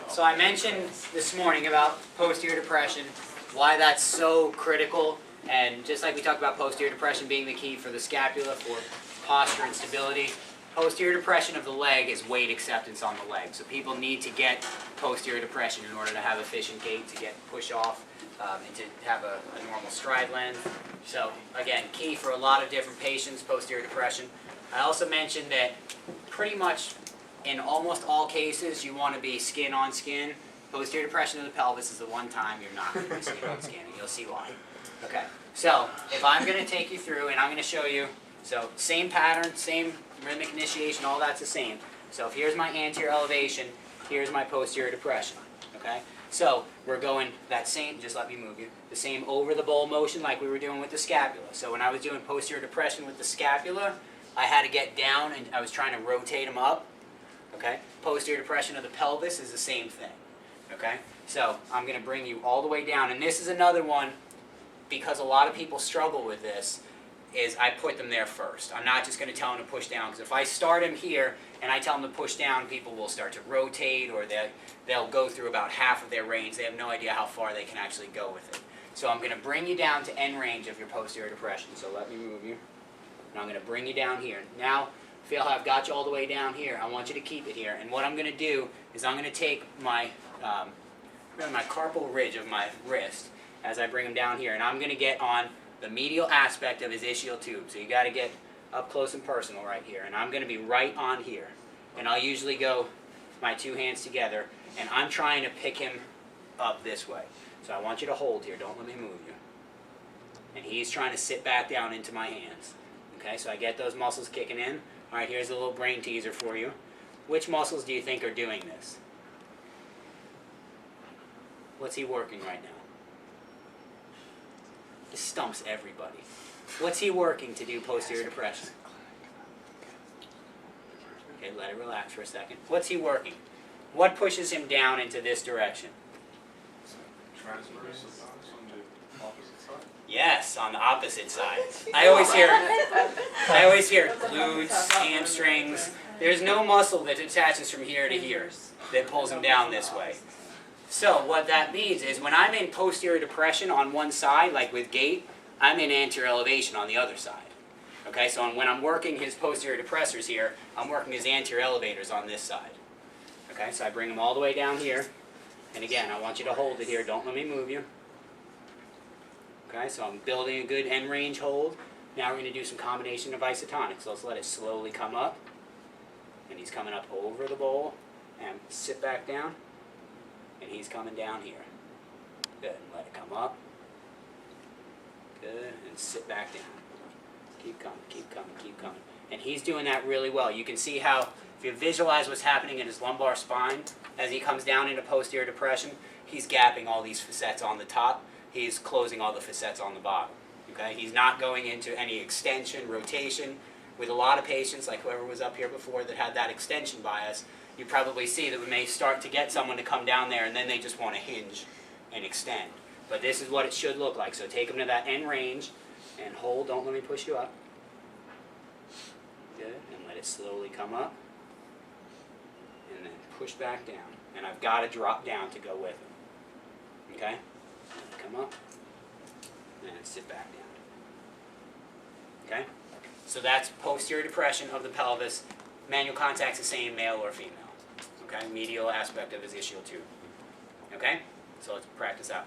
So I mentioned this morning about posterior depression, why that's so critical, and just like we talked about posterior depression being the key for the scapula for posture and stability, posterior depression of the leg is weight acceptance on the leg. So people need to get posterior depression in order to have efficient gait, to get push off, and to have a normal stride length. So again, key for a lot of different patients, posterior depression. I also mentioned that pretty much in almost all cases you want to be skin on skin. Posterior depression of the pelvis is the one time you're not going to be skin on skin, and you'll see why. Okay, so if I'm going to take you through and I'm going to show you, so same pattern, same rhythmic initiation, all that's the same. So if here's my anterior elevation, here's my posterior depression. Okay, so we're going that same, just let me move you, the same over the bowl motion like we were doing with the scapula. So when I was doing posterior depression with the scapula, I had to get down and I was trying to rotate them up. Okay, posterior depression of the pelvis is the same thing. Okay, so I'm going to bring you all the way down, and this is another one because a lot of people struggle with this. Is I put them there first. I'm not just going to tell them to push down, because if I start them here and I tell them to push down, people will start to rotate, or they'll go through about half of their range. They have no idea how far they can actually go with it. So I'm going to bring you down to end range of your posterior depression. So let me move you. And I'm going to bring you down here. Now, feel how I've got you all the way down here. I want you to keep it here. And what I'm going to do is I'm going to take my carpal ridge of my wrist as I bring him down here, and I'm going to get on the medial aspect of his ischial tube. So you got to get up close and personal right here, and I'm going to be right on here. And I'll usually go my two hands together, and I'm trying to pick him up this way. So I want you to hold here. Don't let me move you. And he's trying to sit back down into my hands. Okay, so I get those muscles kicking in. All right, here's a little brain teaser for you. Which muscles do you think are doing this? What's he working right now? This stumps everybody. What's he working to do posterior depression? Okay, let it relax for a second. What's he working? What pushes him down into this direction? Yes, on the opposite side. I always hear glutes, hamstrings. There's no muscle that attaches from here to here that pulls him down this way. So what that means is when I'm in posterior depression on one side, like with gait, I'm in anterior elevation on the other side. Okay, so when I'm working his posterior depressors here, I'm working his anterior elevators on this side. Okay, so I bring them all the way down here. And again, I want you to hold it here. Don't let me move you. Okay, so I'm building a good end range hold. Now we're going to do some combination of isotonics. So let's let it slowly come up. And he's coming up over the bowl. And sit back down. And he's coming down here. Good. And let it come up. Good. And sit back down. Keep coming, keep coming, keep coming. And he's doing that really well. You can see how, if you visualize what's happening in his lumbar spine, as he comes down into posterior depression, he's gapping all these facets on the top. He's closing all the facets on the bottom. Okay? He's not going into any extension, rotation. With a lot of patients, like whoever was up here before that had that extension bias, you probably see that we may start to get someone to come down there and then they just want to hinge and extend. But this is what it should look like. So take them to that end range and hold. Don't let me push you up. Good. And let it slowly come up. And then push back down. And I've got to drop down to go with him. Okay? Come up. And sit back down. Okay? So that's posterior depression of the pelvis. Manual contact's the same, male or female. Okay? Medial aspect of his ischial tube. Okay? So let's practice out.